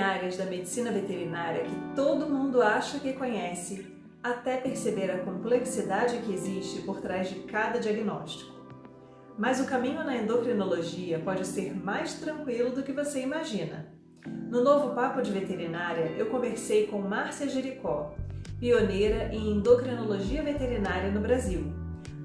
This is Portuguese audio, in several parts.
áreas da medicina veterinária que todo mundo acha que conhece, até perceber a complexidade que existe por trás de cada diagnóstico. Mas o caminho na endocrinologia pode ser mais tranquilo do que você imagina. No novo Papo de Veterinária, eu conversei com Márcia Jericó, pioneira em endocrinologia veterinária no Brasil.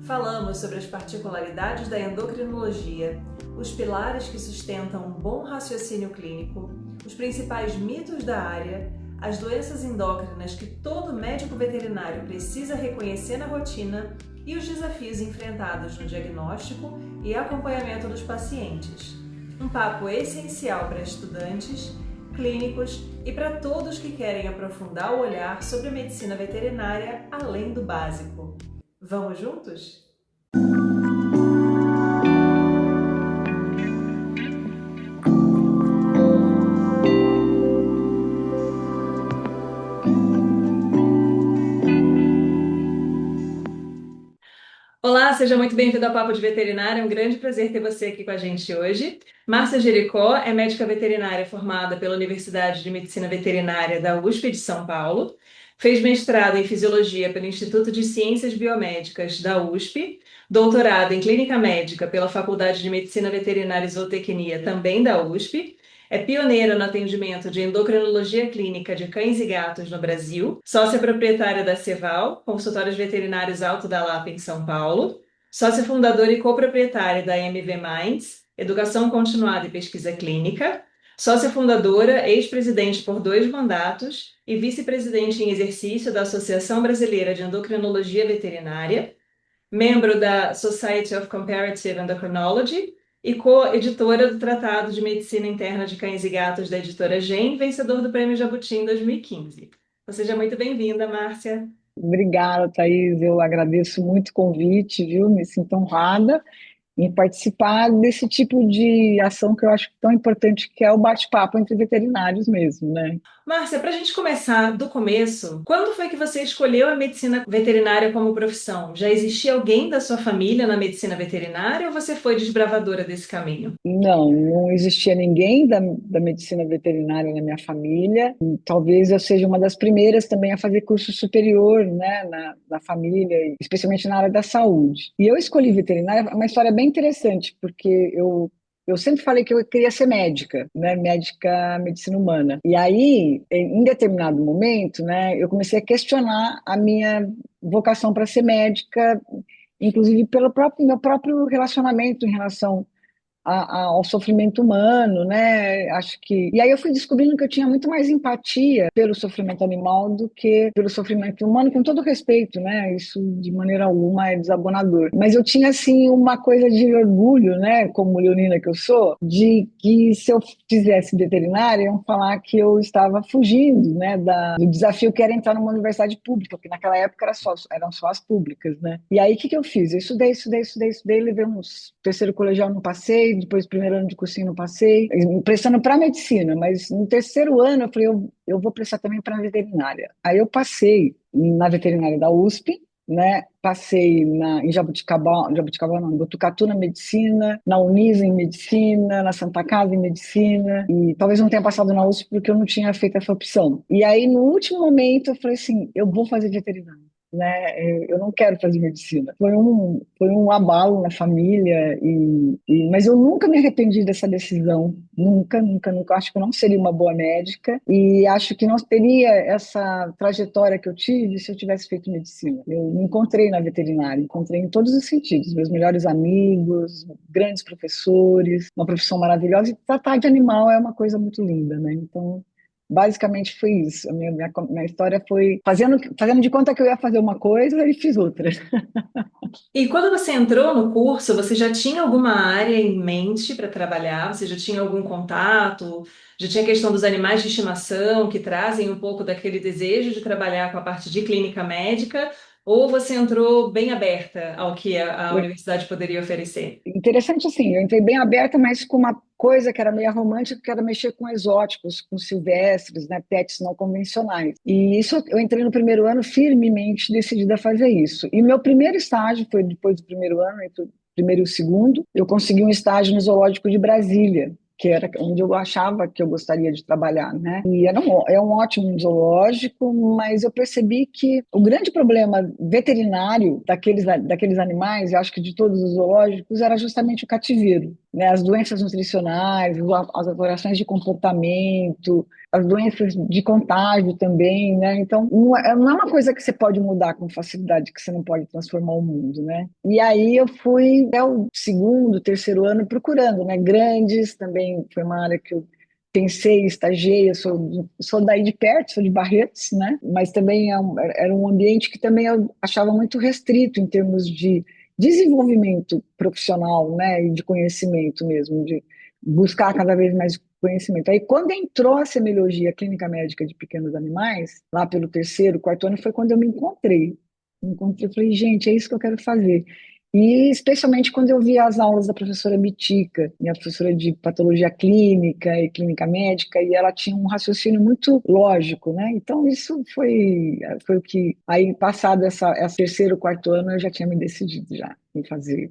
Falamos sobre as particularidades da endocrinologia, os pilares que sustentam um bom raciocínio clínico, os principais mitos da área, as doenças endócrinas que todo médico veterinário precisa reconhecer na rotina e os desafios enfrentados no diagnóstico e acompanhamento dos pacientes. Um papo essencial para estudantes, clínicos e para todos que querem aprofundar o olhar sobre a medicina veterinária além do básico. Vamos juntos? Olá, seja muito bem-vindo ao Papo de Veterinária, é um grande prazer ter você aqui com a gente hoje. Márcia Jericó é médica veterinária formada pela Universidade de Medicina Veterinária da USP de São Paulo, fez mestrado em Fisiologia pelo Instituto de Ciências Biomédicas da USP, doutorado em Clínica Médica pela Faculdade de Medicina Veterinária e Zootecnia também da USP, é pioneira no atendimento de endocrinologia clínica de cães e gatos no Brasil, sócia proprietária da Ceval, consultórios veterinários Alto da Lapa em São Paulo, sócia fundadora e coproprietária da MV Minds, Educação Continuada e Pesquisa Clínica, sócia fundadora, ex-presidente por 2 mandatos e vice-presidente em exercício da Associação Brasileira de Endocrinologia Veterinária, membro da Society of Comparative Endocrinology e co-editora do Tratado de Medicina Interna de Cães e Gatos da editora GEM, vencedor do Prêmio Jabuti em 2015. Seja muito bem-vinda, Márcia. Obrigada, Thaís. Eu agradeço muito o convite, viu? Me sinto honrada em participar desse tipo de ação que eu acho tão importante, que é o bate-papo entre veterinários mesmo, né? Márcia, para a gente começar do começo, quando foi que você escolheu a medicina veterinária como profissão? Já existia alguém da sua família na medicina veterinária ou você foi desbravadora desse caminho? Não existia ninguém da medicina veterinária na minha família. Talvez eu seja uma das primeiras também a fazer curso superior, né, na família, especialmente na área da saúde. E eu escolhi veterinária, é uma história bem interessante, porque eu sempre falei que eu queria ser médica, né, médica medicina humana. E aí, em determinado momento, né, eu comecei a questionar a minha vocação para ser médica, inclusive pelo meu próprio relacionamento em relação ao sofrimento humano, né? Acho que. E aí eu fui descobrindo que eu tinha muito mais empatia pelo sofrimento animal do que pelo sofrimento humano, com todo respeito, né? Isso de maneira alguma é desabonador. Mas eu tinha, assim, uma coisa de orgulho, né? Como leonina que eu sou, de que se eu fizesse veterinária, iam falar que eu estava fugindo, né? Do desafio que era entrar numa universidade pública, porque naquela época eram só as públicas, né? E aí o que eu fiz? Eu estudei, levei uns terceiro colegial, não passei, depois primeiro ano de cursinho não passei, prestando para medicina, mas no terceiro ano eu falei, eu vou prestar também para veterinária. Aí eu passei na veterinária da USP, né? Passei em Jabuticabal não, em Botucatu na medicina, na Unisa em medicina, na Santa Casa em medicina, e talvez não tenha passado na USP porque eu não tinha feito essa opção. E aí no último momento eu falei assim, eu vou fazer veterinária, né? Eu não quero fazer medicina. Foi um abalo na família, mas eu nunca me arrependi dessa decisão. Nunca, nunca, nunca. Acho que eu não seria uma boa médica e acho que não teria essa trajetória que eu tive se eu tivesse feito medicina. Eu me encontrei na veterinária, encontrei em todos os sentidos. Meus melhores amigos, grandes professores, uma profissão maravilhosa. E tratar de animal é uma coisa muito linda, né? Então, basicamente foi isso. A minha história foi fazendo de conta que eu ia fazer uma coisa e fiz outra. E quando você entrou no curso, você já tinha alguma área em mente para trabalhar? Você já tinha algum contato? Já tinha a questão dos animais de estimação que trazem um pouco daquele desejo de trabalhar com a parte de clínica médica? Ou você entrou bem aberta ao que a universidade poderia oferecer? Interessante assim, eu entrei bem aberta, mas com uma coisa que era meio romântica, que era mexer com exóticos, com silvestres, né, pets não convencionais. E isso eu entrei no primeiro ano firmemente decidida a fazer isso. E meu primeiro estágio foi depois do primeiro ano, entre o primeiro e o segundo, eu consegui um estágio no Zoológico de Brasília, que era onde eu achava que eu gostaria de trabalhar, né? E é um ótimo zoológico, mas eu percebi que o grande problema veterinário daqueles animais, eu acho que de todos os zoológicos, era justamente o cativeiro, né? As doenças nutricionais, as alterações de comportamento, as doenças de contágio também, né? Então, não é uma coisa que você pode mudar com facilidade, que você não pode transformar o mundo, né? E aí eu fui até o segundo, terceiro ano procurando, né? Grandes, também foi uma área que eu pensei, estagiei, eu sou daí de perto, sou de Barretos, né? Mas também era um ambiente que também eu achava muito restrito em termos de desenvolvimento profissional, né? E de conhecimento mesmo, de buscar cada vez mais conhecimento. Aí, quando entrou a semiologia clínica médica de pequenos animais, lá pelo terceiro, quarto ano, foi quando eu me encontrei. Me encontrei, falei, gente, é isso que eu quero fazer. E especialmente quando eu vi as aulas da professora Bitica, minha professora de patologia clínica e clínica médica, e ela tinha um raciocínio muito lógico, né? Então isso foi o que, aí passado essa terceiro, quarto ano, eu já tinha me decidido já em fazer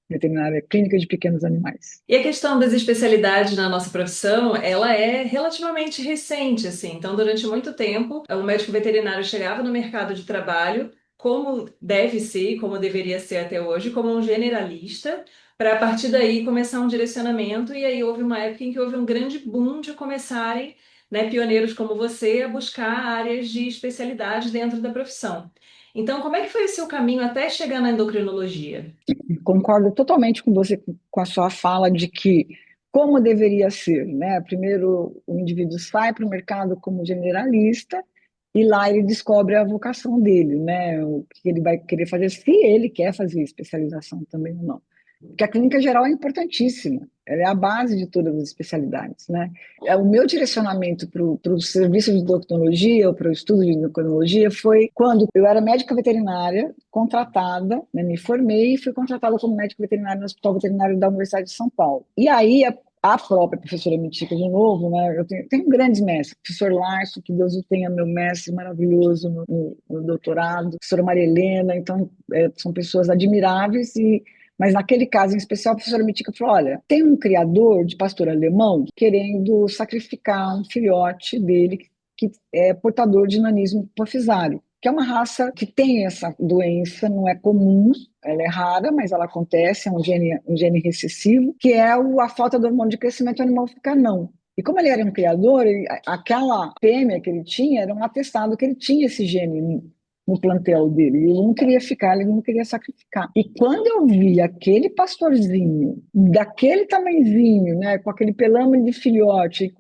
veterinária clínica de pequenos animais. E a questão das especialidades na nossa profissão, ela é relativamente recente, assim. Então, durante muito tempo, o médico veterinário chegava no mercado de trabalho como deve ser, como deveria ser até hoje, como um generalista, para a partir daí começar um direcionamento. E aí houve uma época em que houve um grande boom de começarem, né, pioneiros como você, a buscar áreas de especialidade dentro da profissão. Então, como é que foi o seu caminho até chegar na endocrinologia? Concordo totalmente com você, com a sua fala de que como deveria ser, né? Primeiro o indivíduo sai para o mercado como generalista e lá ele descobre a vocação dele, né? O que ele vai querer fazer, se ele quer fazer especialização também ou não. Porque a clínica geral é importantíssima, ela é a base de todas as especialidades, né? O meu direcionamento para o serviço de endocrinologia, ou para o estudo de endocrinologia, foi quando eu era médica veterinária, contratada, né, me formei e fui contratada como médica veterinária no Hospital Veterinário da Universidade de São Paulo. E aí, a própria professora Mitica, de novo, né? Eu tenho grandes mestres, professor Larso, que Deus o tenha, meu mestre maravilhoso no doutorado, professora Maria Helena, então são pessoas admiráveis mas naquele caso em especial, a professora Mitica falou: olha, tem um criador de pastor alemão querendo sacrificar um filhote dele que é portador de nanismo hipofisário, que é uma raça que tem essa doença, não é comum, ela é rara, mas ela acontece, é um gene recessivo, que é a falta do hormônio de crescimento, o animal fica não. E como ele era um criador, aquela fêmea que ele tinha era um atestado que ele tinha esse gene no plantel dele. Ele não queria ficar, ele não queria sacrificar. E quando eu vi aquele pastorzinho, daquele tamanhozinho, né, com aquele pelame de filhote,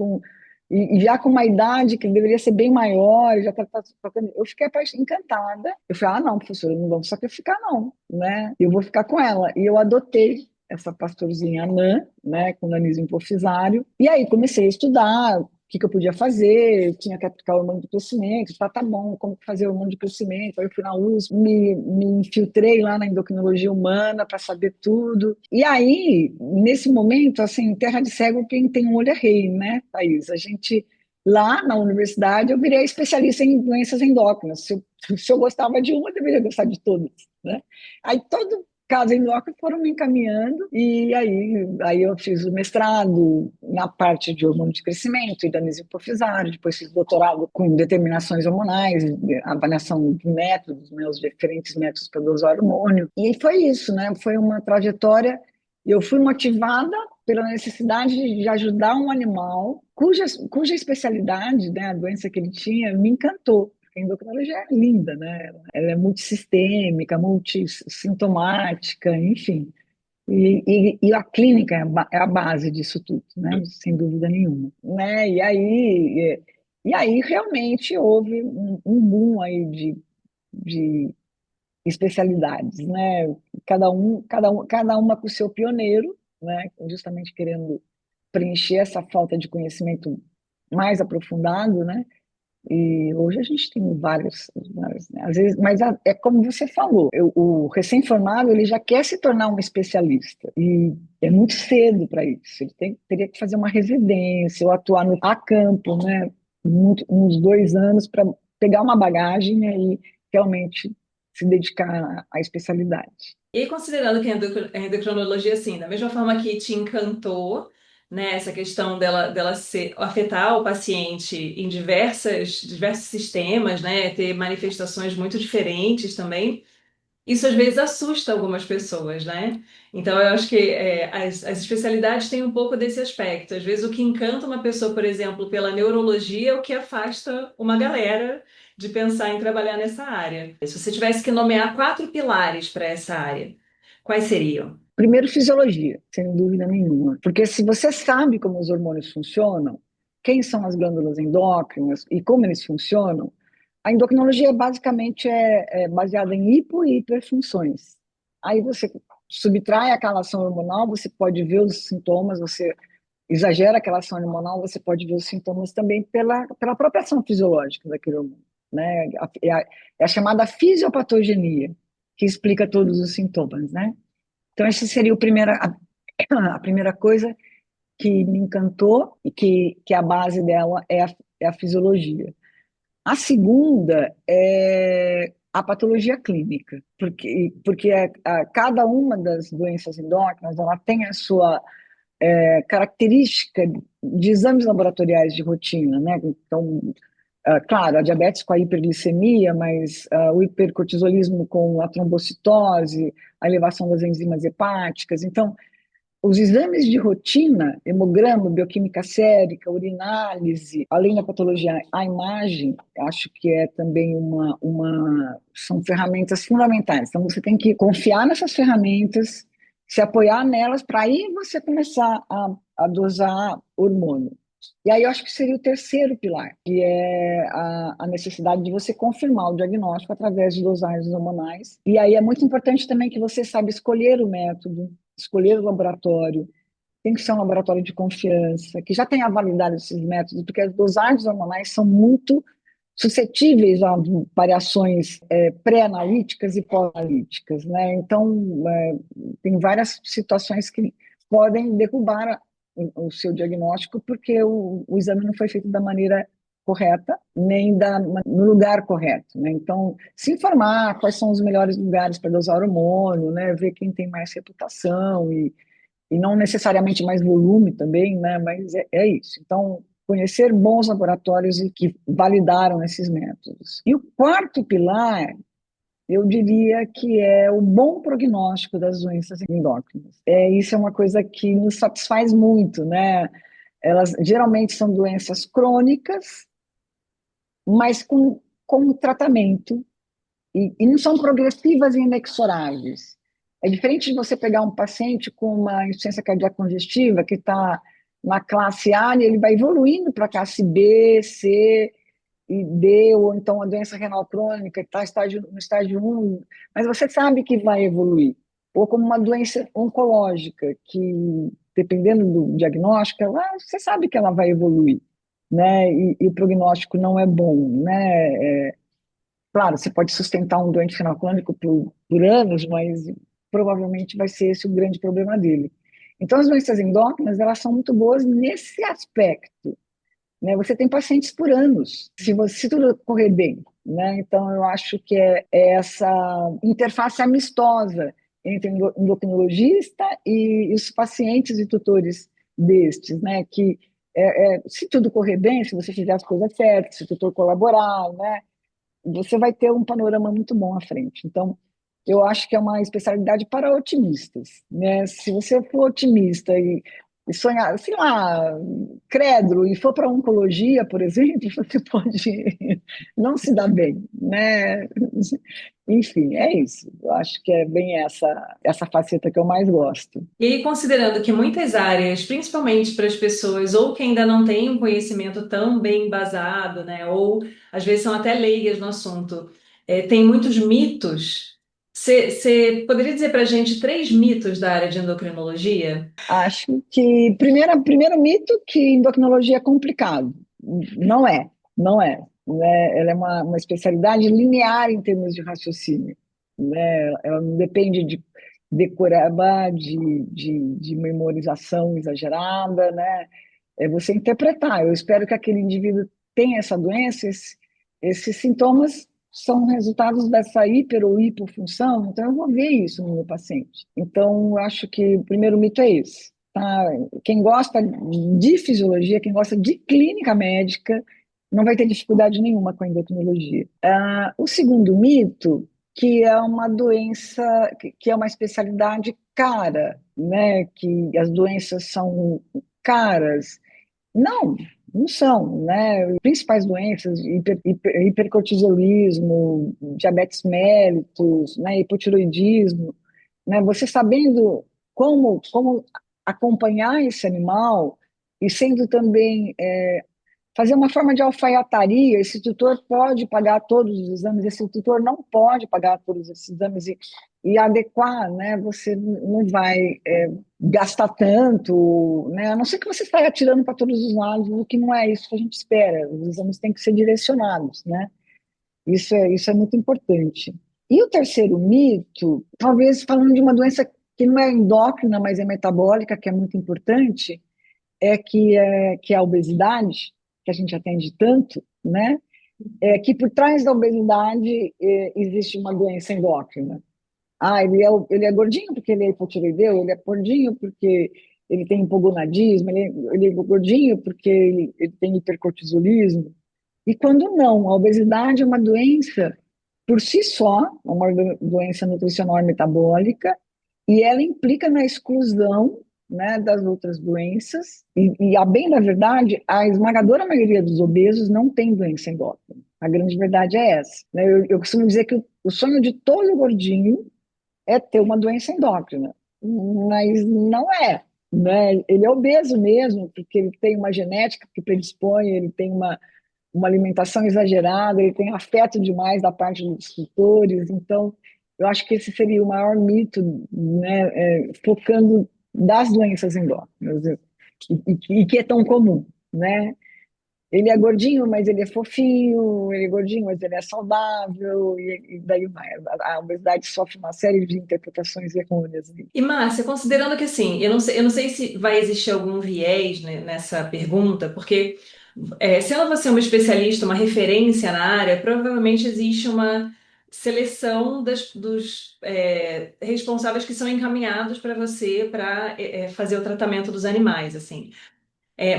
e já com uma idade que deveria ser bem maior, eu fiquei encantada. Eu falei, ah, não, professora, não vamos sacrificar, não, né? Eu vou ficar com ela. E eu adotei essa pastorzinha anã, né, com nanismo hipofisário. E aí comecei a estudar o que eu podia fazer, eu tinha que aplicar o hormônio de crescimento, tá bom, como fazer o hormônio de crescimento, aí eu fui na USP, me infiltrei lá na endocrinologia humana para saber tudo, e aí, nesse momento, assim, terra de cego, quem tem um olho é rei, né, Thaís? A gente, lá na universidade, eu virei especialista em doenças endócrinas, se eu gostava de uma, eu deveria gostar de todas, né, aí todo caso endócrino foram me encaminhando e aí eu fiz o mestrado na parte de hormônio de crescimento e danismo hipofisário, depois fiz doutorado com determinações hormonais, avaliação de métodos, né, os diferentes métodos para dosar hormônio. E foi isso, né? Foi uma trajetória. Eu fui motivada pela necessidade de ajudar um animal cuja especialidade, né, a doença que ele tinha, me encantou. A endocrinologia é linda, né? Ela é multissistêmica, multissintomática, enfim. E a clínica é a base disso tudo, né? Sem dúvida nenhuma. Né? E aí realmente houve um boom aí de especialidades, né? Cada uma com o seu pioneiro, né? Justamente querendo preencher essa falta de conhecimento mais aprofundado, né? E hoje a gente tem várias, né? Às vezes, mas é como você falou, o recém-formado ele já quer se tornar um especialista e é muito cedo para isso. Ele teria que fazer uma residência ou atuar a campo, né? Uns 2 anos para pegar uma bagagem, né, e realmente se dedicar à especialidade. E aí, considerando que a endocrinologia, assim, da mesma forma que te encantou, né? Essa questão dela afetar o paciente em diversos sistemas, né? Ter manifestações muito diferentes também. Isso às vezes assusta algumas pessoas, né? Então eu acho que as especialidades têm um pouco desse aspecto. Às vezes o que encanta uma pessoa, por exemplo, pela neurologia é o que afasta uma galera de pensar em trabalhar nessa área. Se você tivesse que nomear 4 pilares para essa área, quais seriam? Primeiro, fisiologia, sem dúvida nenhuma. Porque se você sabe como os hormônios funcionam, quem são as glândulas endócrinas e como eles funcionam, a endocrinologia basicamente é baseada em hipo e hiperfunções. Aí você subtrai aquela ação hormonal, você pode ver os sintomas, você exagera aquela ação hormonal, você pode ver os sintomas também pela própria ação fisiológica daquele hormônio. Né? É a chamada fisiopatogenia, que explica todos os sintomas, né? Então, essa seria a primeira coisa que me encantou e que a base dela é a fisiologia. A segunda é a patologia clínica, porque cada uma das doenças endócrinas ela tem a sua característica de exames laboratoriais de rotina, né? Então, claro, a diabetes com a hiperglicemia, mas o hipercortisolismo com a trombocitose, a elevação das enzimas hepáticas. Então, os exames de rotina, hemograma, bioquímica sérica, urinálise, além da patologia, a imagem, acho que é também são ferramentas fundamentais. Então, você tem que confiar nessas ferramentas, se apoiar nelas, para aí você começar a dosar hormônio. E aí eu acho que seria o terceiro pilar, que é a necessidade de você confirmar o diagnóstico através de dosagens hormonais. E aí é muito importante também que você saiba escolher o método, escolher o laboratório, tem que ser um laboratório de confiança, que já tenha validado esses métodos, porque as dosagens hormonais são muito suscetíveis a variações pré-analíticas e pós-analíticas, né? Então, tem várias situações que podem derrubar o seu diagnóstico porque o exame não foi feito da maneira correta, nem no lugar correto, né? Então, se informar quais são os melhores lugares para dosar hormônio, né? Ver quem tem mais reputação e não necessariamente mais volume também, né? Mas é isso. Então, conhecer bons laboratórios e que validaram esses métodos. E o quarto pilar, eu diria que é o bom prognóstico das doenças endócrinas. Isso é uma coisa que nos satisfaz muito, né? Elas geralmente são doenças crônicas, mas com tratamento, e não são progressivas e inexoráveis. É diferente de você pegar um paciente com uma insuficiência cardíaca congestiva que está na classe A e ele vai evoluindo para a classe B, C e D, ou então a doença renal crônica que está no estágio 1, mas você sabe que vai evoluir. Ou como uma doença oncológica, que dependendo do diagnóstico, você sabe que ela vai evoluir, né? E o prognóstico não é bom, né? Claro, você pode sustentar um doente renal crônico por anos, mas provavelmente vai ser esse o grande problema dele. Então, as doenças endócrinas, elas são muito boas nesse aspecto, né? Você tem pacientes por anos, se tudo correr bem, né? Então, eu acho que é essa interface amistosa entre o endocrinologista e os pacientes e tutores destes, né? Que, se tudo correr bem, se você fizer as coisas certas, se o tutor colaborar, né? Você vai ter um panorama muito bom à frente. Então, eu acho que é uma especialidade para otimistas, né? Se você for otimista e sonhar, sei lá, crédulo, e for para oncologia, por exemplo, você pode não se dar bem, né? Enfim, é isso. Eu acho que é bem essa faceta que eu mais gosto. E aí, considerando que muitas áreas, principalmente para as pessoas ou que ainda não têm um conhecimento tão bem embasado, né, ou às vezes são até leigas no assunto, tem muitos mitos. Você poderia dizer para a gente 3 mitos da área de endocrinologia? Acho que, primeiro mito, que endocrinologia é complicado. Não é, não é. Né? Ela é uma especialidade linear em termos de raciocínio. Né? Ela não depende de decoreba, de memorização exagerada, né? É você interpretar. Eu espero que aquele indivíduo tenha essa doença, esses sintomas são resultados dessa hiper ou hipofunção, então eu vou ver isso no meu paciente. Então, eu acho que o primeiro mito é esse. tá? Quem gosta de fisiologia, quem gosta de clínica médica, não vai ter dificuldade nenhuma com a endocrinologia. O segundo mito, que é uma doença, que é uma especialidade cara, né? Que as doenças são caras. Não, não são, né? As principais doenças, hipercortisolismo, diabetes mellitus, né? Hipotiroidismo, né? Você sabendo como acompanhar esse animal e sendo também fazer uma forma de alfaiataria, esse tutor pode pagar todos os exames, esse tutor não pode pagar todos esses exames e adequar, né? Você não vai gastar tanto, né? A não ser que você saia atirando para todos os lados, o que não é isso que a gente espera. Os exames têm que ser direcionados, né? Isso é muito importante. E o terceiro mito, talvez falando de uma doença que não é endócrina, mas é metabólica, que é muito importante, que é a obesidade, que a gente atende tanto, né? É que por trás da obesidade existe uma doença endócrina. Ele é gordinho porque ele é hipotireoideu, ele é gordinho porque ele tem hipogonadismo, ele é gordinho porque ele tem hipercortisolismo. E quando não, a obesidade é uma doença por si só, uma doença nutricional e metabólica, e ela implica na exclusão, né, das outras doenças, e a bem da verdade, a esmagadora maioria dos obesos não tem doença endócrina. A grande verdade é essa, né? Eu costumo dizer que o sonho de todo gordinho é ter uma doença endócrina, mas não é, né? Ele é obeso mesmo, porque ele tem uma genética que predispõe, ele tem uma alimentação exagerada, ele tem afeto demais da parte dos tutores, então eu acho que esse seria o maior mito, né, focando das doenças endócrinas, e que é tão comum, né? Ele é gordinho, mas ele é fofinho, ele é gordinho, mas ele é saudável, e daí vai. A obesidade sofre uma série de interpretações errôneas. E Márcia, considerando que assim, eu não sei se vai existir algum viés, né, nessa pergunta, porque sendo você uma especialista, uma referência na área, provavelmente existe uma seleção dos responsáveis que são encaminhados para você para fazer o tratamento dos animais, assim.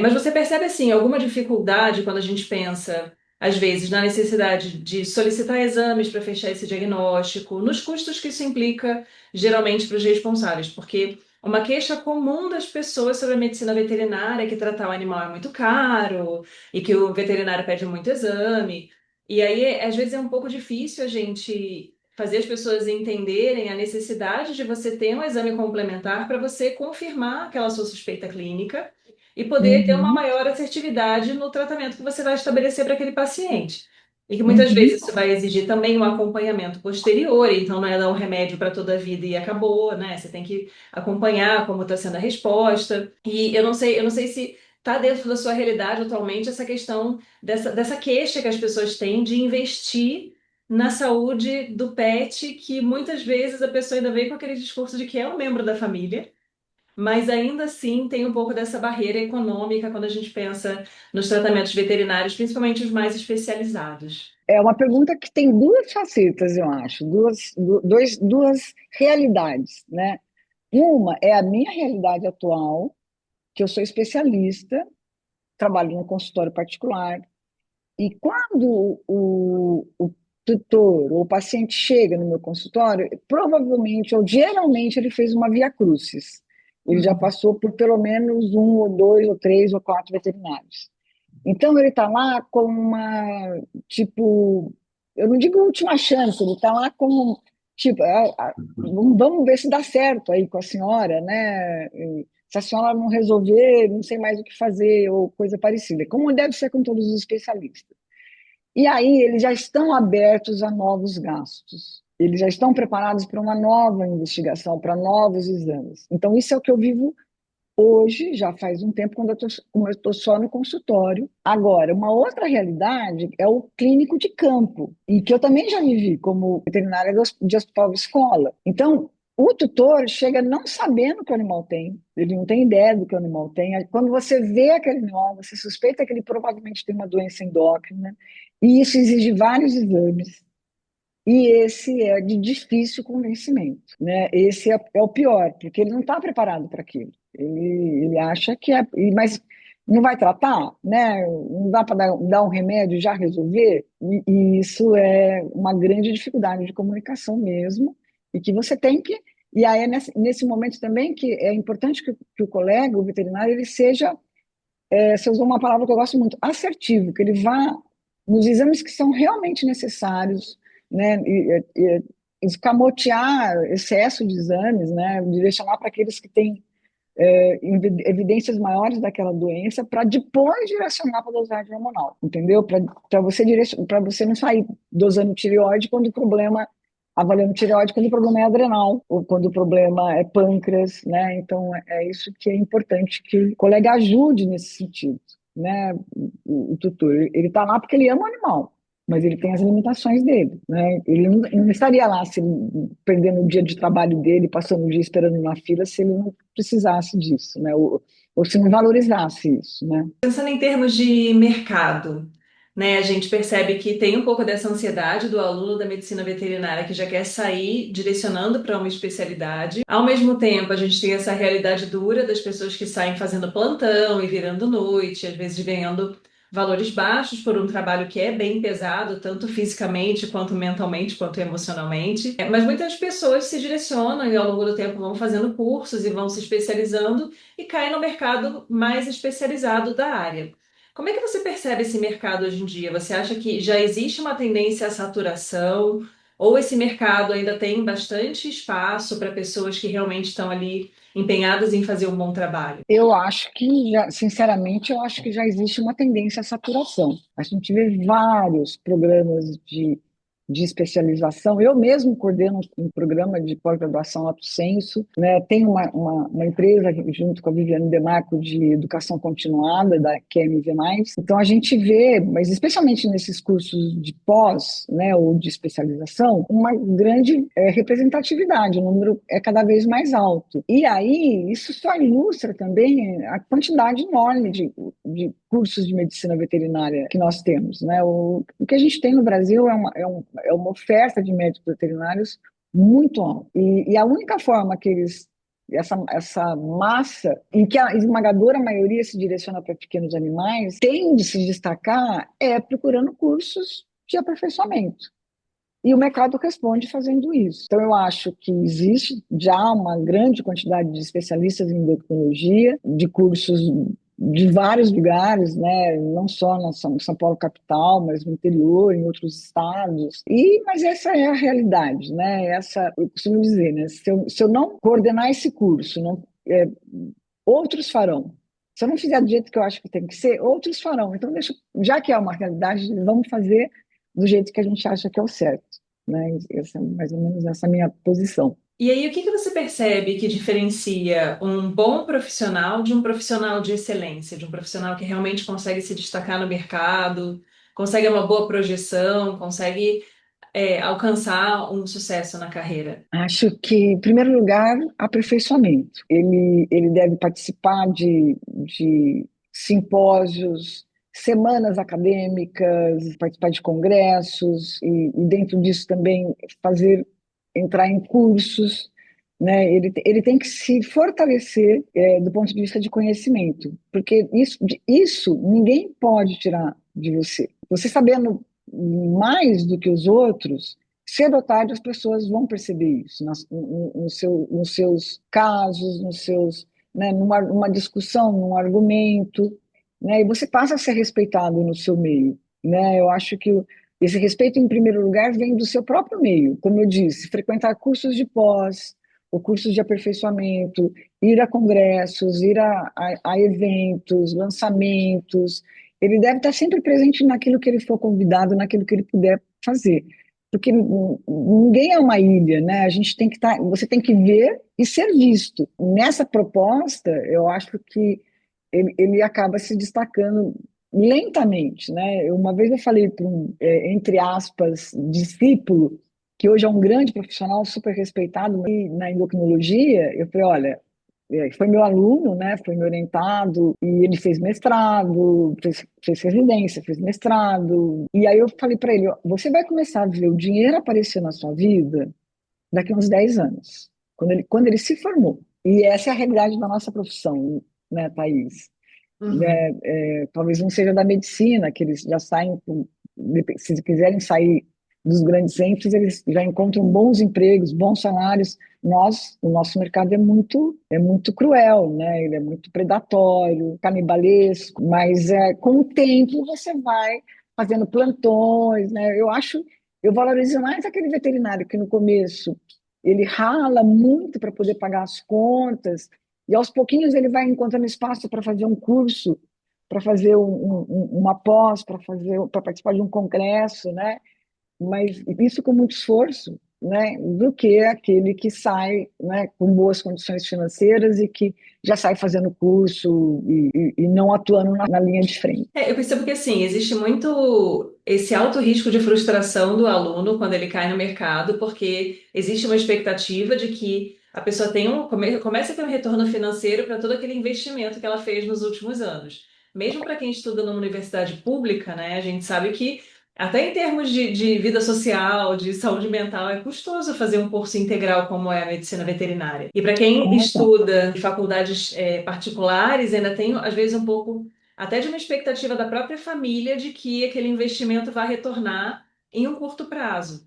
Mas você percebe, assim, alguma dificuldade quando a gente pensa, às vezes, na necessidade de solicitar exames para fechar esse diagnóstico, nos custos que isso implica, geralmente, para os responsáveis? Porque uma queixa comum das pessoas sobre a medicina veterinária é que tratar o animal é muito caro e que o veterinário pede muito exame. E aí, às vezes, é um pouco difícil a gente fazer as pessoas entenderem a necessidade de você ter um exame complementar para você confirmar aquela sua suspeita clínica e poder ter uma Uhum, maior assertividade no tratamento que você vai estabelecer para aquele paciente. E que muitas uhum, vezes isso vai exigir também um acompanhamento posterior, então não é dar um remédio para toda a vida e acabou, né? Você tem que acompanhar como está sendo a resposta. E eu não sei se está dentro da sua realidade atualmente essa questão dessa queixa que as pessoas têm de investir na saúde do pet, que muitas vezes a pessoa ainda vem com aquele discurso de que é um membro da família, mas ainda assim tem um pouco dessa barreira econômica quando a gente pensa nos tratamentos veterinários, principalmente os mais especializados. É uma pergunta que tem duas facetas, eu acho, duas realidades, né? Uma é a minha realidade atual, que eu sou especialista, trabalho no consultório particular, e quando o tutor ou o paciente chega no meu consultório, provavelmente ou geralmente ele fez uma via crucis. Ele já Uhum. passou por pelo menos um ou dois ou três ou quatro veterinários. Então ele está lá com uma, tipo, eu não digo última chance, ele está lá com, tipo, vamos ver se dá certo aí com a senhora, né? E se a senhora não resolver, não sei mais o que fazer, ou coisa parecida, como deve ser com todos os especialistas. E aí eles já estão abertos a novos gastos. Eles já estão preparados para uma nova investigação, para novos exames. Então, isso é o que eu vivo hoje, já faz um tempo, como eu estou só no consultório. Agora, uma outra realidade é o clínico de campo, e que eu também já vivi como veterinária de hospital-escola. Então, o tutor chega não sabendo o que o animal tem, ele não tem ideia do que o animal tem. Quando você vê aquele animal, você suspeita que ele provavelmente tem uma doença endócrina, e isso exige vários exames. E esse é de difícil convencimento, né? Esse é o pior, porque ele não está preparado para aquilo. Ele acha que é, mas não vai tratar, né? Não dá para dar um remédio e já resolver. E isso é uma grande dificuldade de comunicação mesmo, e que você tem que. E aí é nesse momento também que é importante que o colega, o veterinário, ele seja, você usou uma palavra que eu gosto muito, assertivo, que ele vá nos exames que são realmente necessários, né? E escamotear excesso de exames, né? Direcionar para aqueles que têm evidências maiores daquela doença para depois direcionar para a dosagem hormonal, entendeu? Para você não sair dosando tireoide quando o problema, avaliando tireoide quando o problema é adrenal, ou quando o problema é pâncreas, né? Então, é isso que é importante que o colega ajude nesse sentido, né? O tutor, ele está lá porque ele ama o animal, mas ele tem as limitações dele, né? Ele não estaria lá perdendo o dia de trabalho dele, passando o dia esperando na fila, se ele não precisasse disso, né? Ou se não valorizasse isso, né? Pensando em termos de mercado, né, a gente percebe que tem um pouco dessa ansiedade do aluno da medicina veterinária que já quer sair direcionando para uma especialidade. Ao mesmo tempo, a gente tem essa realidade dura das pessoas que saem fazendo plantão e virando noite, às vezes ganhando valores baixos por um trabalho que é bem pesado, tanto fisicamente, quanto mentalmente, quanto emocionalmente. Mas muitas pessoas se direcionam e ao longo do tempo vão fazendo cursos e vão se especializando e caem no mercado mais especializado da área. Como é que você percebe esse mercado hoje em dia? Você acha que já existe uma tendência à saturação, ou esse mercado ainda tem bastante espaço para pessoas que realmente estão ali empenhadas em fazer um bom trabalho? Eu acho que, sinceramente, eu acho que já existe uma tendência à saturação. A gente vê vários programas de especialização. Eu mesmo coordeno um programa de pós-graduação Lato Sensu, né? Tem uma empresa junto com a Viviane Demarco de educação continuada, da QMV+. Então, a gente vê, mas especialmente nesses cursos de pós, né, ou de especialização, uma grande representatividade, o número é cada vez mais alto. E aí, isso só ilustra também a quantidade enorme de cursos de medicina veterinária que nós temos, né? O que a gente tem no Brasil é uma oferta de médicos veterinários muito alta. E a única forma que essa massa, em que a esmagadora maioria se direciona para pequenos animais, tem de se destacar procurando cursos de aperfeiçoamento. E o mercado responde fazendo isso. Então, eu acho que existe já uma grande quantidade de especialistas em endocrinologia, de cursos de vários lugares, né? Não só na São Paulo capital, mas no interior, em outros estados. Mas essa é a realidade, né? Eu costumo dizer, né? Se eu não coordenar esse curso, não, outros farão. Se eu não fizer do jeito que eu acho que tem que ser, outros farão. Então, já que é uma realidade, vamos fazer do jeito que a gente acha que é o certo, né? Essa, mais ou menos essa é a minha posição. E aí, o que que você percebe que diferencia um bom profissional de um profissional de excelência, de um profissional que realmente consegue se destacar no mercado, consegue uma boa projeção, consegue alcançar um sucesso na carreira? Acho que, em primeiro lugar, aperfeiçoamento. Ele deve participar de simpósios, semanas acadêmicas, participar de congressos e dentro disso também entrar em cursos, né? Ele tem que se fortalecer do ponto de vista de conhecimento, porque isso ninguém pode tirar de você. Você sabendo mais do que os outros, cedo ou tarde as pessoas vão perceber isso nos seus casos, né, numa discussão, num argumento, né, e você passa a ser respeitado no seu meio, né? Eu acho que esse respeito, em primeiro lugar, vem do seu próprio meio, como eu disse, frequentar cursos de pós, ou cursos de aperfeiçoamento, ir a congressos, ir a eventos, lançamentos. Ele deve estar sempre presente naquilo que ele for convidado, naquilo que ele puder fazer, porque ninguém é uma ilha, né? A gente tem que estar, você tem que ver e ser visto. Nessa proposta, eu acho que ele acaba se destacando lentamente, né? Uma vez eu falei para entre aspas, discípulo, que hoje é um grande profissional super respeitado na endocrinologia, eu falei, olha, foi meu aluno, né? Foi meu orientado, e ele fez mestrado, fez residência, fez mestrado. E aí eu falei para ele, ó, você vai começar a ver o dinheiro aparecer na sua vida daqui a uns 10 anos, quando ele se formou. E essa é a realidade da nossa profissão, né, Thaís? Uhum. Né, talvez não seja da medicina, que eles já saem, se quiserem sair dos grandes centros, eles já encontram bons empregos, bons salários. O nosso mercado é muito cruel, né? Ele é muito predatório, canibalesco, mas com o tempo você vai fazendo plantões, né? Eu valorizo mais aquele veterinário que no começo ele rala muito para poder pagar as contas, e aos pouquinhos ele vai encontrando espaço para fazer um curso, para fazer uma pós, para participar de um congresso, né? Mas isso com muito esforço, né? Do que aquele que sai, né, com boas condições financeiras e que já sai fazendo curso e não atuando na linha de frente. Eu percebo que assim, existe muito esse alto risco de frustração do aluno quando ele cai no mercado, porque existe uma expectativa de que a pessoa comece a ter um retorno financeiro para todo aquele investimento que ela fez nos últimos anos. Mesmo para quem estuda numa universidade pública, né, a gente sabe que até em termos de vida social, de saúde mental, é custoso fazer um curso integral como é a medicina veterinária. E para quem Com razão. estuda em faculdades particulares, ainda tem, às vezes, um pouco até de uma expectativa da própria família de que aquele investimento vai retornar em um curto prazo.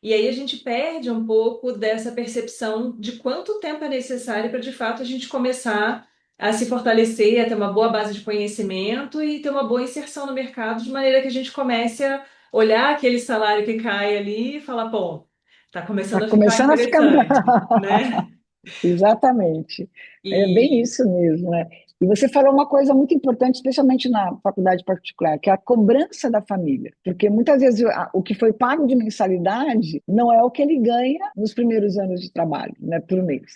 E aí a gente perde um pouco dessa percepção de quanto tempo é necessário para, de fato, a gente começar a se fortalecer, a ter uma boa base de conhecimento e ter uma boa inserção no mercado, de maneira que a gente comece a olhar aquele salário que cai ali e falar, pô, está Está começando a ficar começando a ficar. interessante, né? Exatamente. É bem E isso mesmo, né? E você falou uma coisa muito importante, especialmente na faculdade particular, que é a cobrança da família. Porque muitas vezes o que foi pago de mensalidade não é o que ele ganha nos primeiros anos de trabalho, né, por mês.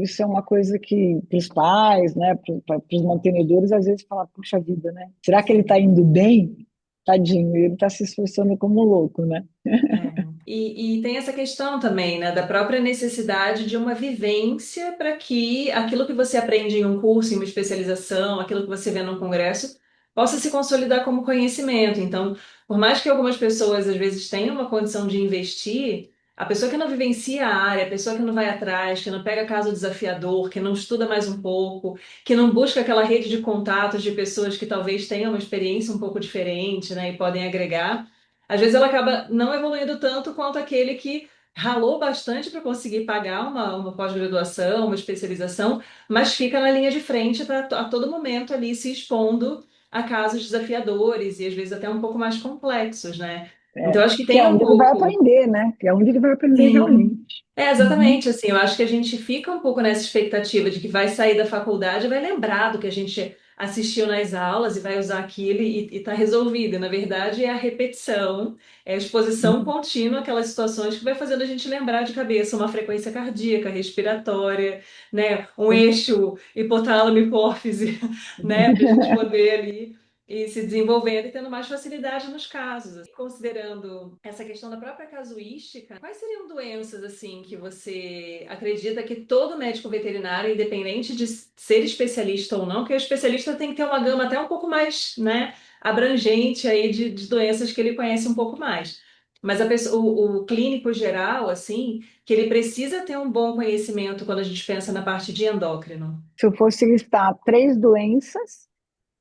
Isso é uma coisa que, para os pais, né, para os mantenedores, às vezes fala, puxa vida, né? Será que ele está indo bem? Tadinho, ele está se esforçando como louco, né? É. E tem essa questão também, né, da própria necessidade de uma vivência para que aquilo que você aprende em um curso, em uma especialização, aquilo que você vê num congresso, possa se consolidar como conhecimento. Então, por mais que algumas pessoas às vezes tenham uma condição de investir, a pessoa que não vivencia a área, a pessoa que não vai atrás, que não pega caso desafiador, que não estuda mais um pouco, que não busca aquela rede de contatos de pessoas que talvez tenham uma experiência um pouco diferente, né, e podem agregar. Às vezes ela acaba não evoluindo tanto quanto aquele que ralou bastante para conseguir pagar uma pós-graduação, uma especialização, mas fica na linha de frente para a todo momento ali se expondo a casos desafiadores e às vezes até um pouco mais complexos, né? Então, É, eu acho que que tem é um onde ele vai pouco. aprender, né? Que é onde ele vai aprender Sim. realmente. Uhum. Exatamente, assim, eu acho que a gente fica um pouco nessa expectativa de que vai sair da faculdade e vai lembrar do que a gente assistiu nas aulas e vai usar aquilo e está resolvido. E, na verdade, é a repetição, é a exposição Uhum. contínua àquelas situações que vai fazendo a gente lembrar de cabeça uma frequência cardíaca, respiratória, né, um eixo hipotálamo-hipófise, né, para a gente poder ali e se desenvolvendo e tendo mais facilidade nos casos. Assim. Considerando essa questão da própria casuística, quais seriam doenças assim que você acredita que todo médico veterinário, independente de ser especialista ou não, porque o especialista tem que ter uma gama até um pouco mais, né, abrangente aí de doenças que ele conhece um pouco mais. Mas o clínico geral, assim, que ele precisa ter um bom conhecimento quando a gente pensa na parte de endócrino. Se eu fosse listar três doenças,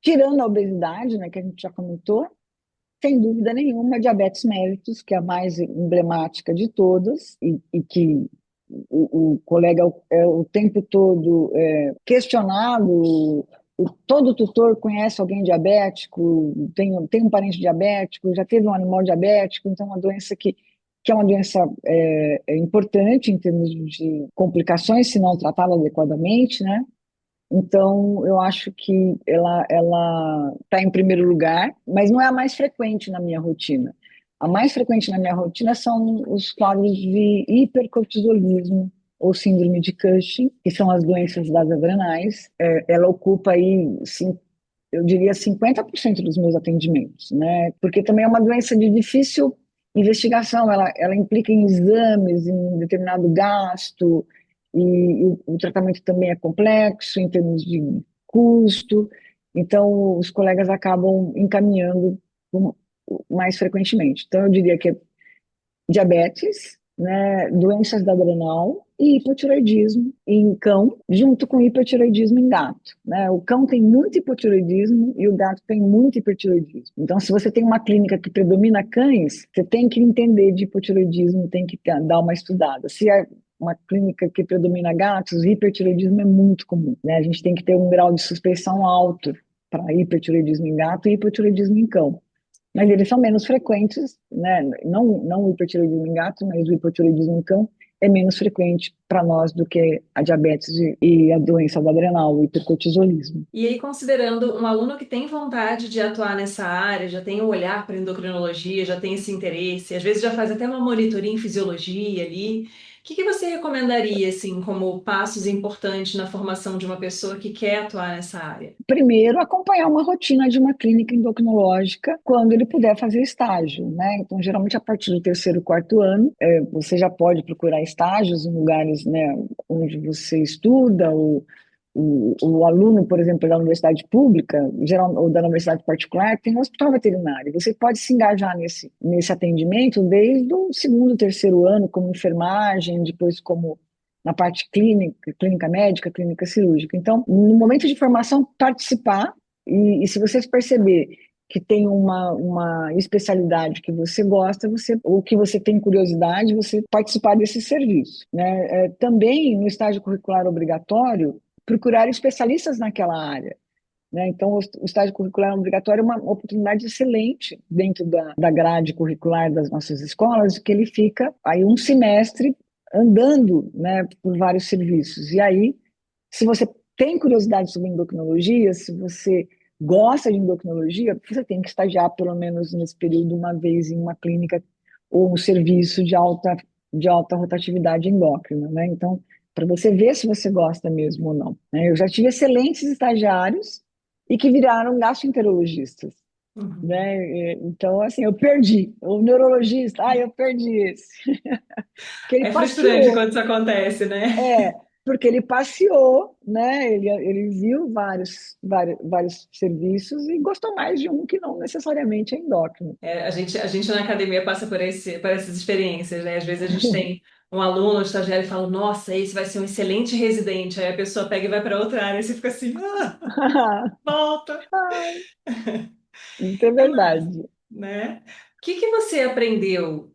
tirando a obesidade, né, que a gente já comentou, sem dúvida nenhuma, a diabetes mellitus, que é a mais emblemática de todas, e que o colega é o tempo todo questionado. Todo tutor conhece alguém diabético, tem um parente diabético, já teve um animal diabético, então é uma doença que é uma doença importante em termos de complicações, se não tratada adequadamente, né? Então, eu acho que ela está em primeiro lugar, mas não é a mais frequente na minha rotina. A mais frequente na minha rotina são os quadros de hipercortisolismo ou síndrome de Cushing, que são as doenças das adrenais. Ela ocupa aí, sim, eu diria, 50% dos meus atendimentos, né? Porque também é uma doença de difícil investigação, ela implica em exames, em determinado gasto, e o tratamento também é complexo em termos de custo, então os colegas acabam encaminhando mais frequentemente. Então eu diria que é diabetes, né, doenças da adrenal e hipotireoidismo em cão, junto com hipertireoidismo em gato, né? O cão tem muito hipotireoidismo e o gato tem muito hipertireoidismo. Então, se você tem uma clínica que predomina cães, você tem que entender de hipotireoidismo, tem que dar uma estudada. Se é uma clínica que predomina gatos, hipertireoidismo é muito comum, né? A gente tem que ter um grau de suspeição alto para hipertireoidismo em gato e hipotireoidismo em cão. Mas eles são menos frequentes, né? Não o hipertireoidismo em gato, mas o hipotireoidismo em cão é menos frequente para nós do que a diabetes e a doença do adrenal, o hipercortisolismo. E aí, considerando um aluno que tem vontade de atuar nessa área, já tem o olhar para endocrinologia, já tem esse interesse, às vezes já faz até uma monitoria em fisiologia ali, o que que você recomendaria, assim, como passos importantes na formação de uma pessoa que quer atuar nessa área? Primeiro, acompanhar uma rotina de uma clínica endocrinológica quando ele puder fazer estágio, né? Então, geralmente, a partir do terceiro, quarto ano, você já pode procurar estágios em lugares, né, onde você estuda, o aluno, por exemplo, da universidade pública, geral, ou da universidade particular, tem um hospital veterinário. Você pode se engajar nesse atendimento desde o segundo, terceiro ano, como enfermagem, depois como na parte clínica, clínica médica, clínica cirúrgica. Então, no momento de formação, participar, e se você perceber que tem uma especialidade que você gosta, ou que você tem curiosidade, você participar desse serviço, né? Também, no estágio curricular obrigatório, procurar especialistas naquela área, né? Então, o estágio curricular obrigatório é uma oportunidade excelente dentro da grade curricular das nossas escolas, que ele fica aí um semestre andando, né, por vários serviços. E aí, se você tem curiosidade sobre endocrinologia, se você gosta de endocrinologia, você tem que estagiar pelo menos nesse período uma vez em uma clínica ou um serviço de alta rotatividade endócrina, né? Então, para você ver se você gosta mesmo ou não, né? Eu já tive excelentes estagiários e que viraram gastroenterologistas, Uhum. né? Então, assim, eu perdi. O neurologista, eu perdi esse. Que ele É frustrante passeou, quando isso acontece, né? é, porque ele passeou, né? Ele viu vários serviços e gostou mais de um que não necessariamente é endócrino. É, a gente na academia passa por essas experiências, né? Às vezes a gente tem um aluno, um estagiário, e fala, nossa, esse vai ser um excelente residente. Aí a pessoa pega e vai para outra área e você fica assim, volta. Isso é E mais, verdade. né? O que que você aprendeu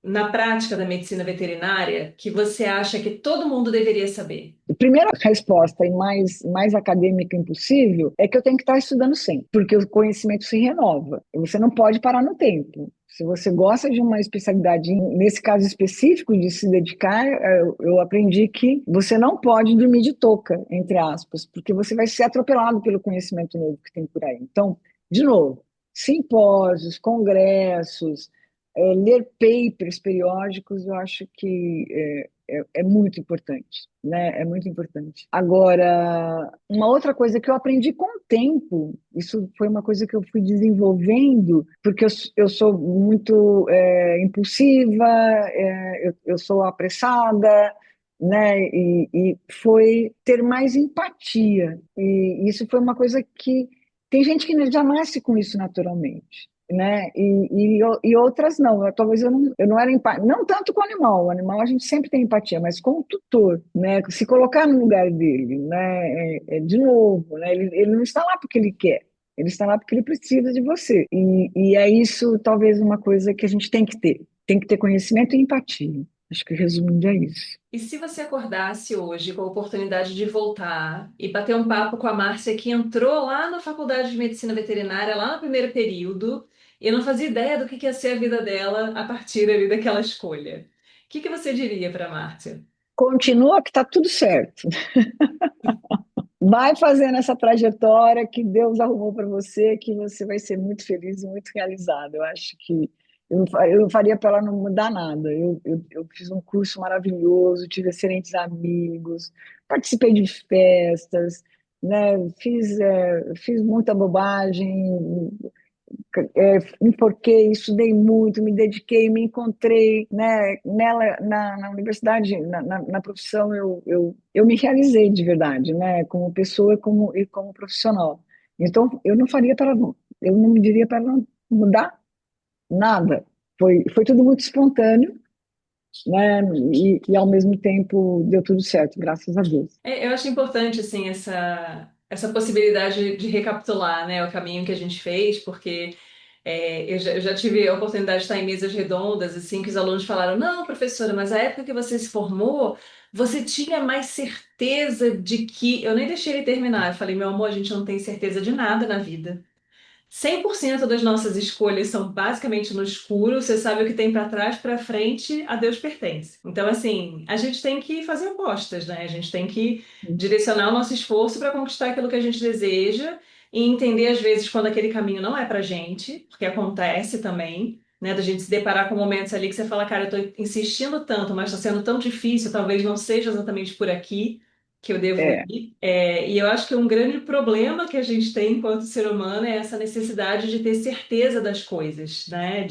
na prática da medicina veterinária que você acha que todo mundo deveria saber? A primeira resposta e mais acadêmica impossível é que eu tenho que estar estudando sempre, porque o conhecimento se renova. Você não pode parar no tempo. Se você gosta de uma especialidade, nesse caso específico de se dedicar, eu aprendi que você não pode dormir de touca, entre aspas, porque você vai ser atropelado pelo conhecimento novo que tem por aí. Então, de novo, simpósios, congressos, ler papers periódicos, eu acho que é muito importante, né? É muito importante. Agora, uma outra coisa que eu aprendi com o tempo, isso foi uma coisa que eu fui desenvolvendo, porque eu sou muito impulsiva, eu sou apressada, né? E foi ter mais empatia. E isso foi uma coisa que tem gente que já nasce com isso naturalmente, né? E outras não. Talvez eu não era empática, não tanto com o animal. O animal a gente sempre tem empatia, mas com o tutor, né? Se colocar no lugar dele, né? De novo, né? Ele não está lá porque ele quer. Ele está lá porque ele precisa de você. E é isso, talvez, uma coisa que a gente tem que ter. Tem que ter conhecimento e empatia. Acho que resumindo é isso. E se você acordasse hoje com a oportunidade de voltar e bater um papo com a Márcia que entrou lá na Faculdade de Medicina Veterinária, lá no primeiro período, e não fazia ideia do que ia ser a vida dela a partir ali daquela escolha, o que que você diria para a Márcia? Continua que está tudo certo. Vai fazendo essa trajetória que Deus arrumou para você, que você vai ser muito feliz e muito realizado. Eu acho que eu não faria para ela não mudar nada. Eu fiz um curso maravilhoso, tive excelentes amigos, participei de festas, né? Fiz muita bobagem, enforquei, estudei muito, me dediquei, me encontrei, né, nela, na universidade, na profissão, eu me realizei de verdade, né, como pessoa e como profissional. Então, eu não faria para ela, eu não diria para ela mudar nada. Foi tudo muito espontâneo, né? E ao mesmo tempo deu tudo certo, graças a Deus. Eu acho importante, assim, essa possibilidade de recapitular, né, o caminho que a gente fez, porque eu já tive a oportunidade de estar em mesas redondas, assim, que os alunos falaram, não, professora, mas a época que você se formou, você tinha mais certeza de que... Eu nem deixei ele terminar, eu falei, meu amor, a gente não tem certeza de nada na vida. 100% das nossas escolhas são basicamente no escuro, você sabe o que tem para trás, para frente, a Deus pertence. Então, assim, a gente tem que fazer apostas, né? A gente tem que direcionar o nosso esforço para conquistar aquilo que a gente deseja e entender, às vezes, quando aquele caminho não é para gente, porque acontece também, né? Da gente se deparar com momentos ali que você fala, cara, eu tô insistindo tanto, mas está sendo tão difícil, talvez não seja exatamente por aqui que eu devo É, ir. E eu acho que um grande problema que a gente tem enquanto ser humano é essa necessidade de ter certeza das coisas, né?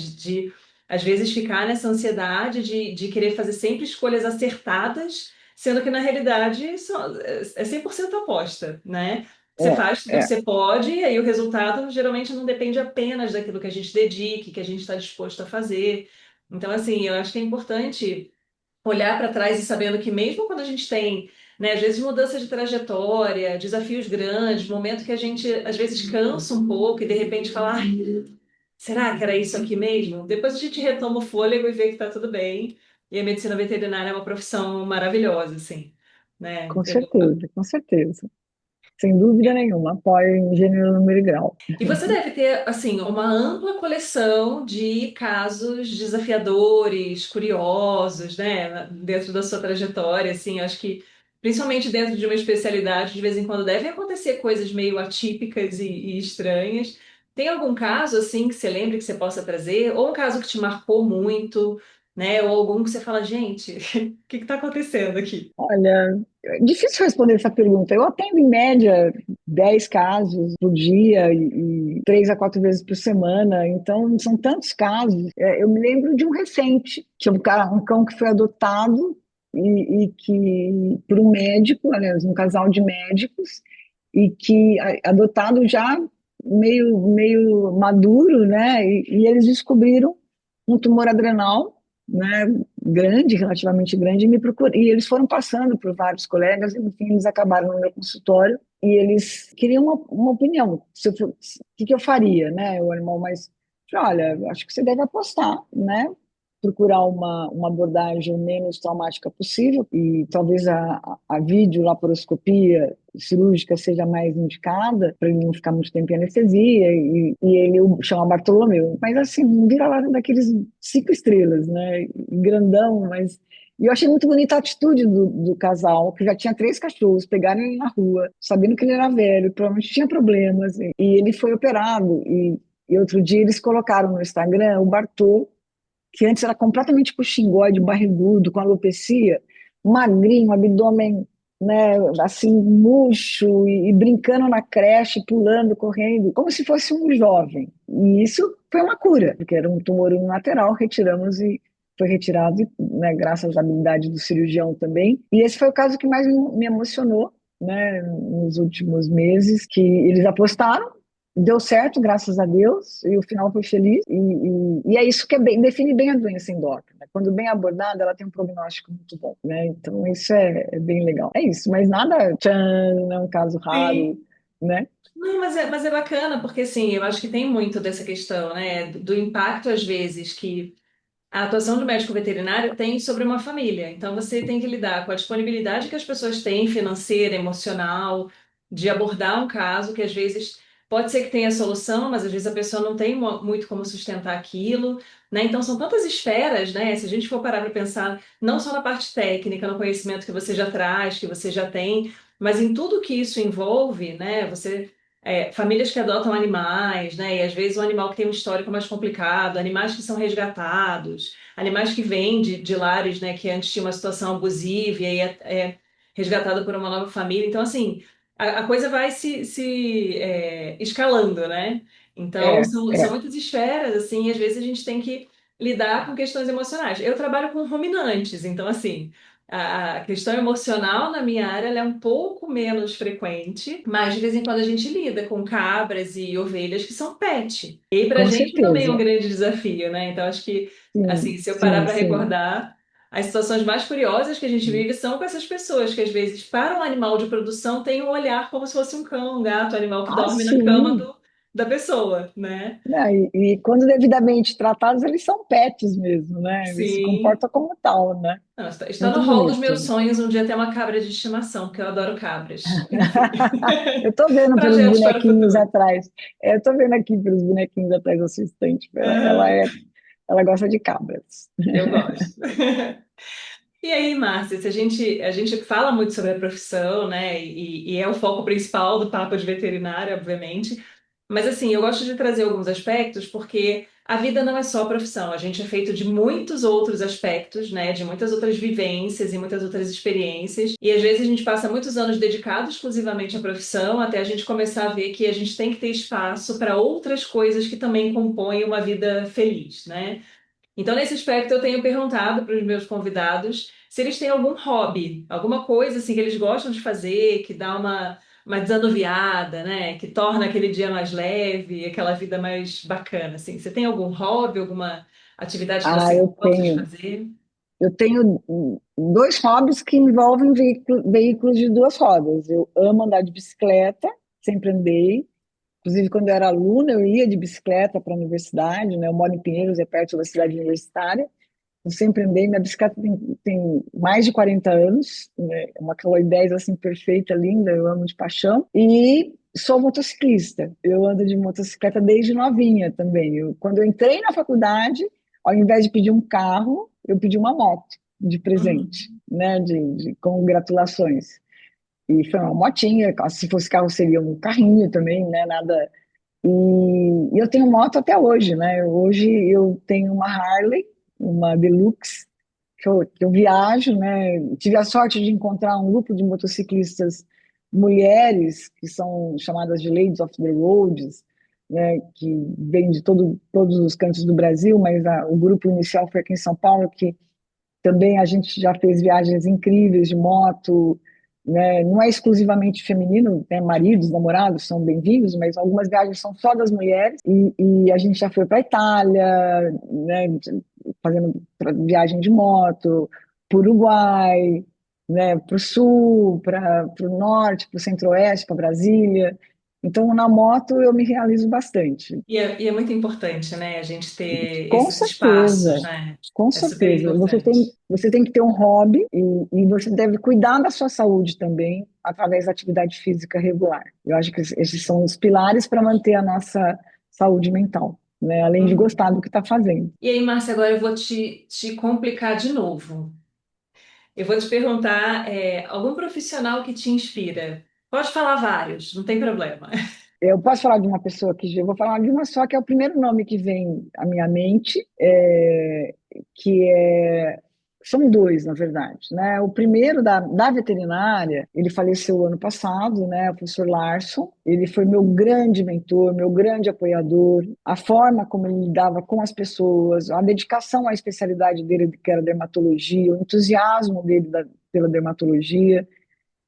Às vezes, ficar nessa ansiedade de querer fazer sempre escolhas acertadas, sendo que, na realidade, é 100% aposta, né? Você é, faz tudo o que é, você pode, e aí o resultado geralmente não depende apenas daquilo que a gente dedique, que a gente está disposto a fazer. Então, assim, eu acho que é importante olhar para trás e sabendo que mesmo quando a gente tem, né, às vezes mudança de trajetória, desafios grandes, momento que a gente às vezes cansa um pouco e de repente fala, "Ai, será que era isso aqui mesmo?" Depois a gente retoma o fôlego e vê que está tudo bem. E a medicina veterinária é uma profissão maravilhosa, assim, né? com certeza, com certeza. Sem dúvida nenhuma, apoio em gênero, número e grau. E você deve ter, assim, uma ampla coleção de casos desafiadores, curiosos, né, dentro da sua trajetória, assim, eu acho que, principalmente dentro de uma especialidade, de vez em quando devem acontecer coisas meio atípicas e estranhas. Tem algum caso, assim, que você lembre que você possa trazer? Ou um caso que te marcou muito, né, ou algum que você fala, gente, o que está acontecendo aqui? Olha, é difícil responder essa pergunta. Eu atendo, em média, 10 casos por dia e 3 a 4 vezes por semana, então são tantos casos. Eu me lembro de um recente, tinha um cão que foi adotado e que, por um médico, aliás, um casal de médicos, e que adotado já meio maduro, né? E eles descobriram um tumor adrenal, né, grande, relativamente grande, e eles foram passando por vários colegas, e, enfim, eles acabaram no meu consultório e eles queriam uma opinião, se eu, o que, que eu faria, né, o animal mais, olha, acho que você deve apostar, né, procurar uma abordagem menos traumática possível e talvez a videolaparoscopia cirúrgica seja mais indicada para ele não ficar muito tempo em anestesia e ele o chama Bartolomeu, mas assim, um vira-lata daqueles 5 estrelas, né, grandão, mas e eu achei muito bonita a atitude do casal, que já tinha 3 cachorros, pegaram ele na rua, sabendo que ele era velho, provavelmente tinha problemas, e ele foi operado. E outro dia eles colocaram no Instagram o Bartô, que antes era completamente puxingude, barrigudo, com alopecia, magrinho, abdômen, né, assim, murcho, e brincando na creche, pulando, correndo, como se fosse um jovem. E isso foi uma cura, porque era um tumor unilateral, retiramos e foi retirado, né, graças à habilidade do cirurgião também. E esse foi o caso que mais me emocionou, né, nos últimos meses, que eles apostaram, deu certo, graças a Deus, e o final foi feliz. E é isso que define bem a doença endócrina. Quando bem abordada, ela tem um prognóstico muito bom, né? Então, isso é bem legal. É isso, mas nada, tchan, não é um caso raro, Sim. né? Não, mas é bacana, porque assim, eu acho que tem muito dessa questão, né, do impacto, às vezes, que a atuação do médico veterinário tem sobre uma família. Então, você tem que lidar com a disponibilidade que as pessoas têm, financeira, emocional, de abordar um caso que às vezes pode ser que tenha solução, mas às vezes a pessoa não tem muito como sustentar aquilo, né? Então, são tantas esferas, né? Se a gente for parar para pensar, não só na parte técnica, no conhecimento que você já traz, que você já tem, mas em tudo que isso envolve, né? Famílias que adotam animais, né? E às vezes um animal que tem um histórico mais complicado, animais que são resgatados, animais que vêm de lares, né, que antes tinha uma situação abusiva e aí é resgatado por uma nova família. Então, assim, a coisa vai se escalando, né? Então, É, são é, muitas esferas, assim, e às vezes a gente tem que lidar com questões emocionais. Eu trabalho com ruminantes, então, assim. A questão emocional na minha área ela é um pouco menos frequente, mas de vez em quando a gente lida com cabras e ovelhas que são pet. E para a com gente também é um certeza. grande desafio, né? Então acho que, assim, Sim, se eu parar sim, para sim. recordar. as situações mais curiosas que a gente vive são com essas pessoas que, às vezes, para um animal de produção, tem um olhar como se fosse um cão, um gato, um animal que Ah, dorme na cama sim. da pessoa, né? Né, e quando devidamente tratados, eles são pets mesmo, né? Eles se Sim. comportam como tal, né? Não, está Muito no rol dos bonito. meus sonhos um dia ter uma cabra de estimação, porque eu adoro cabras. Enfim. Eu tô vendo pelos Projetos para o bonequinhos futuro. atrás. Eu tô vendo aqui pelos bonequinhos atrás da sua estante. Aham, Ela gosta de cabras. eu gosto. E aí, Márcia, se a gente fala muito sobre a profissão, né? E é o foco principal do papo de veterinária, obviamente. Mas assim, eu gosto de trazer alguns aspectos porque a vida não é só a profissão. A gente é feito de muitos outros aspectos, né? De muitas outras vivências e muitas outras experiências. E às vezes a gente passa muitos anos dedicado exclusivamente à profissão, até a gente começar a ver que a gente tem que ter espaço para outras coisas que também compõem uma vida feliz, né? Então, nesse aspecto, eu tenho perguntado para os meus convidados se eles têm algum hobby, alguma coisa assim que eles gostam de fazer, que dá uma desanuviada, né? Que torna aquele dia mais leve, aquela vida mais bacana, assim. Você tem algum hobby, alguma atividade que Ah, você eu gosta de tenho. fazer? Eu tenho dois hobbies que envolvem veículos de duas rodas. Eu amo andar de bicicleta, sempre andei. Inclusive, quando eu era aluna, eu ia de bicicleta para a universidade, né? Eu moro em Pinheiros, é perto da cidade universitária. Eu sempre andei. Minha bicicleta tem mais de 40 anos, né? É uma Caloi 10 assim, perfeita, linda, eu amo de paixão. E sou motociclista. Eu ando de motocicleta desde novinha também. Quando eu entrei na faculdade, ao invés de pedir um carro, eu pedi uma moto de presente, Uhum. né? Com gratulações. E foi uma motinha, se fosse carro seria um carrinho também, né? Nada. E eu tenho moto até hoje, né? Hoje eu tenho uma Harley, uma Deluxe, que eu viajo, né? Tive a sorte de encontrar um grupo de motociclistas mulheres, que são chamadas de Ladies of the Roads, né? Que vêm de todos os cantos do Brasil, mas o grupo inicial foi aqui em São Paulo, que também a gente já fez viagens incríveis de moto, né? Não é exclusivamente feminino, né? Maridos, namorados são bem-vindos, mas algumas viagens são só das mulheres. E a gente já foi para a Itália, né? Fazendo viagem de moto, para o Uruguai, né? Para o sul, para o norte, para o centro-oeste, para Brasília. Então, na moto eu me realizo bastante. E é muito importante, né? A gente ter Com esses espaços, certeza, né? com É super certeza. Você tem, importante. você tem que ter um hobby e você deve cuidar da sua saúde também através da atividade física regular. Eu acho que esses são os pilares para manter a nossa saúde mental, né? Além de Uhum. gostar do que está fazendo. E aí, Márcia, agora eu vou te complicar de novo. Eu vou te perguntar, algum profissional que te inspira? Pode falar vários, não tem problema. Eu posso falar de uma pessoa eu vou falar de uma só, que é o primeiro nome que vem à minha mente, que é, são dois, na verdade, né? O primeiro da veterinária, ele faleceu ano passado, né? O professor Larson, ele foi meu grande mentor, meu grande apoiador, a forma como ele lidava com as pessoas, a dedicação à especialidade dele, que era dermatologia, o entusiasmo dele pela dermatologia,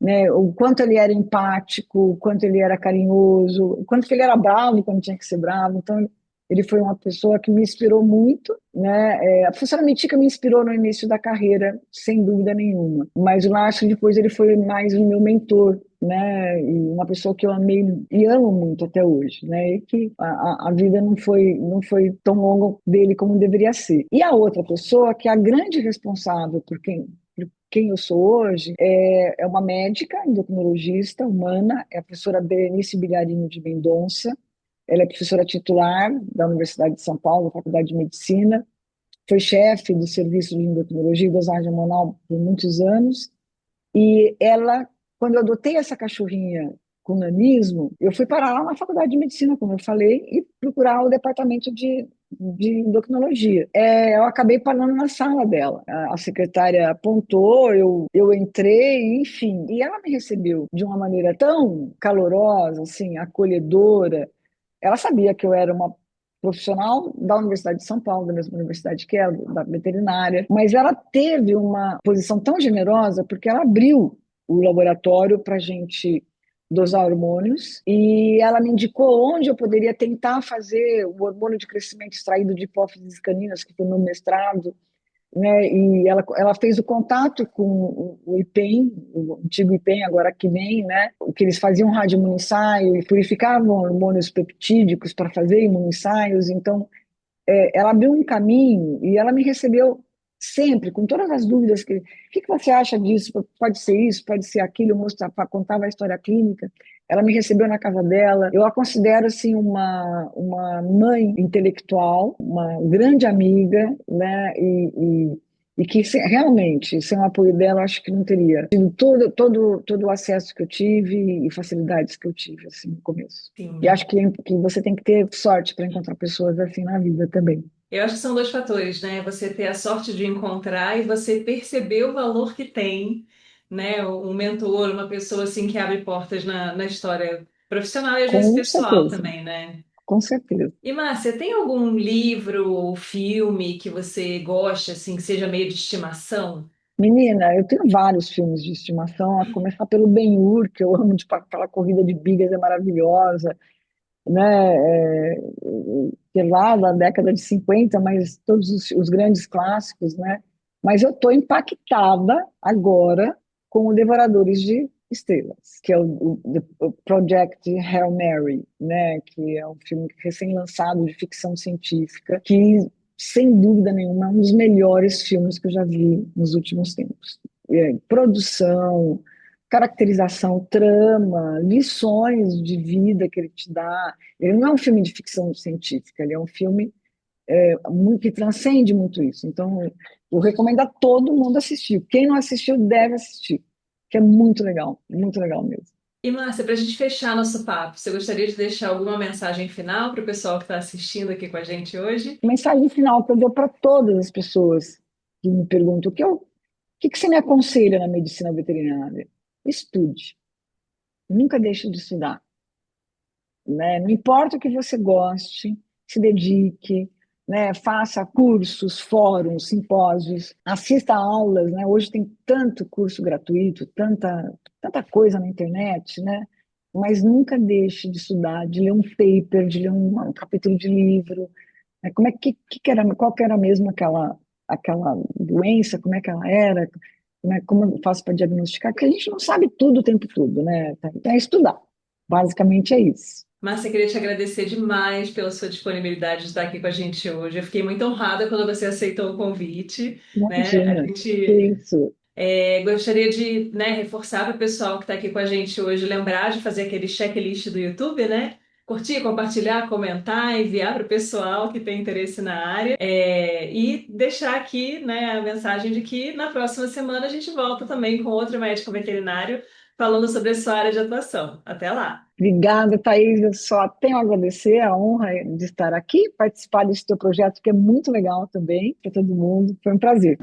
né? O quanto ele era empático, o quanto ele era carinhoso, o quanto que ele era bravo quando tinha que ser bravo. Então, ele foi uma pessoa que me inspirou muito, né? A professora Mitica me inspirou no início da carreira, sem dúvida nenhuma. Mas o Lárcio depois ele foi mais o meu mentor, né? E uma pessoa que eu amei e amo muito até hoje, né? E que a vida não foi tão longa dele como deveria ser. E a outra pessoa que é a grande responsável por quem eu sou hoje é uma médica endocrinologista humana, é a professora Berenice Bilharinho de Mendonça. Ela é professora titular da Universidade de São Paulo, da Faculdade de Medicina, foi chefe do serviço de endocrinologia e dosagem hormonal por muitos anos. E ela, quando eu adotei essa cachorrinha com nanismo, eu fui parar lá na Faculdade de Medicina, como eu falei, e procurar o departamento de endocrinologia. Eu acabei parando na sala dela. A secretária apontou, eu entrei, enfim, e ela me recebeu de uma maneira tão calorosa, assim, acolhedora. Ela sabia que eu era uma profissional da Universidade de São Paulo, da mesma universidade que ela, da veterinária, mas ela teve uma posição tão generosa porque ela abriu o laboratório para a gente dosar hormônios e ela me indicou onde eu poderia tentar fazer o hormônio de crescimento extraído de hipófises caninas, que foi o meu mestrado, né? E ela fez o contato com o IPEM, o antigo IPEM, agora que nem, né? Que eles faziam radioimunensaio e purificavam hormônios peptídicos para fazer imunensaios. Então, ela abriu um caminho e ela me recebeu sempre, com todas as dúvidas que você acha disso? Pode ser isso, pode ser aquilo, mostrava, contava a história clínica. Ela me recebeu na casa dela. Eu a considero assim uma mãe intelectual, uma grande amiga, né? E que realmente, sem o apoio dela, eu acho que não teria tido todo o acesso que eu tive e facilidades que eu tive assim no começo. E Sim. acho que você tem que ter sorte para encontrar pessoas assim na vida também. Eu acho que são dois fatores, né? Você ter a sorte de encontrar e você perceber o valor que tem, né? Um mentor, uma pessoa assim que abre portas na história profissional e às vezes Com pessoal certeza, também, né? com certeza. E Márcia, tem algum livro ou filme que você gosta, assim, que seja meio de estimação? Menina, eu tenho vários filmes de estimação, a começar pelo Ben-Hur, que eu amo, de aquela corrida de bigas é maravilhosa, né? Que é lá da década de 50, mas todos os grandes clássicos, né? Mas eu estou impactada agora com o Devoradores de Estrelas, que é o Project Hail Mary, né? Que é um filme recém-lançado de ficção científica, que, sem dúvida nenhuma, é um dos melhores filmes que eu já vi nos últimos tempos. Produção, caracterização, trama, lições de vida que ele te dá. Ele não é um filme de ficção científica, ele é um filme que transcende muito isso. Então, eu recomendo a todo mundo assistir. Quem não assistiu deve assistir, que é muito legal mesmo. E Márcia, para a gente fechar nosso papo, você gostaria de deixar alguma mensagem final para o pessoal que está assistindo aqui com a gente hoje? Mensagem final que eu dou para todas as pessoas que me perguntam o que você me aconselha na medicina veterinária? Estude, nunca deixe de estudar, né? Não importa o que você goste, se dedique, né? Faça cursos, fóruns, simpósios, assista a aulas, né? Hoje tem tanto curso gratuito, tanta coisa na internet, né? Mas nunca deixe de estudar, de ler um paper, de ler um capítulo de livro, né? Como é que era, qual que era mesmo aquela doença, como é que ela era, como eu faço para diagnosticar, porque a gente não sabe tudo o tempo todo, né? Então é estudar. Basicamente é isso. Márcia, queria te agradecer demais pela sua disponibilidade de estar aqui com a gente hoje. Eu fiquei muito honrada quando você aceitou o convite, né? A Imagina, que gente isso. gostaria de, né, reforçar para o pessoal que está aqui com a gente hoje, lembrar de fazer aquele checklist do YouTube, né? Curtir, compartilhar, comentar, enviar para o pessoal que tem interesse na área. E deixar aqui, né, a mensagem de que na próxima semana a gente volta também com outro médico veterinário falando sobre a sua área de atuação. Até lá! Obrigada, Thaís. Eu só tenho a agradecer a honra de estar aqui, participar desse teu projeto, que é muito legal também para todo mundo. Foi um prazer.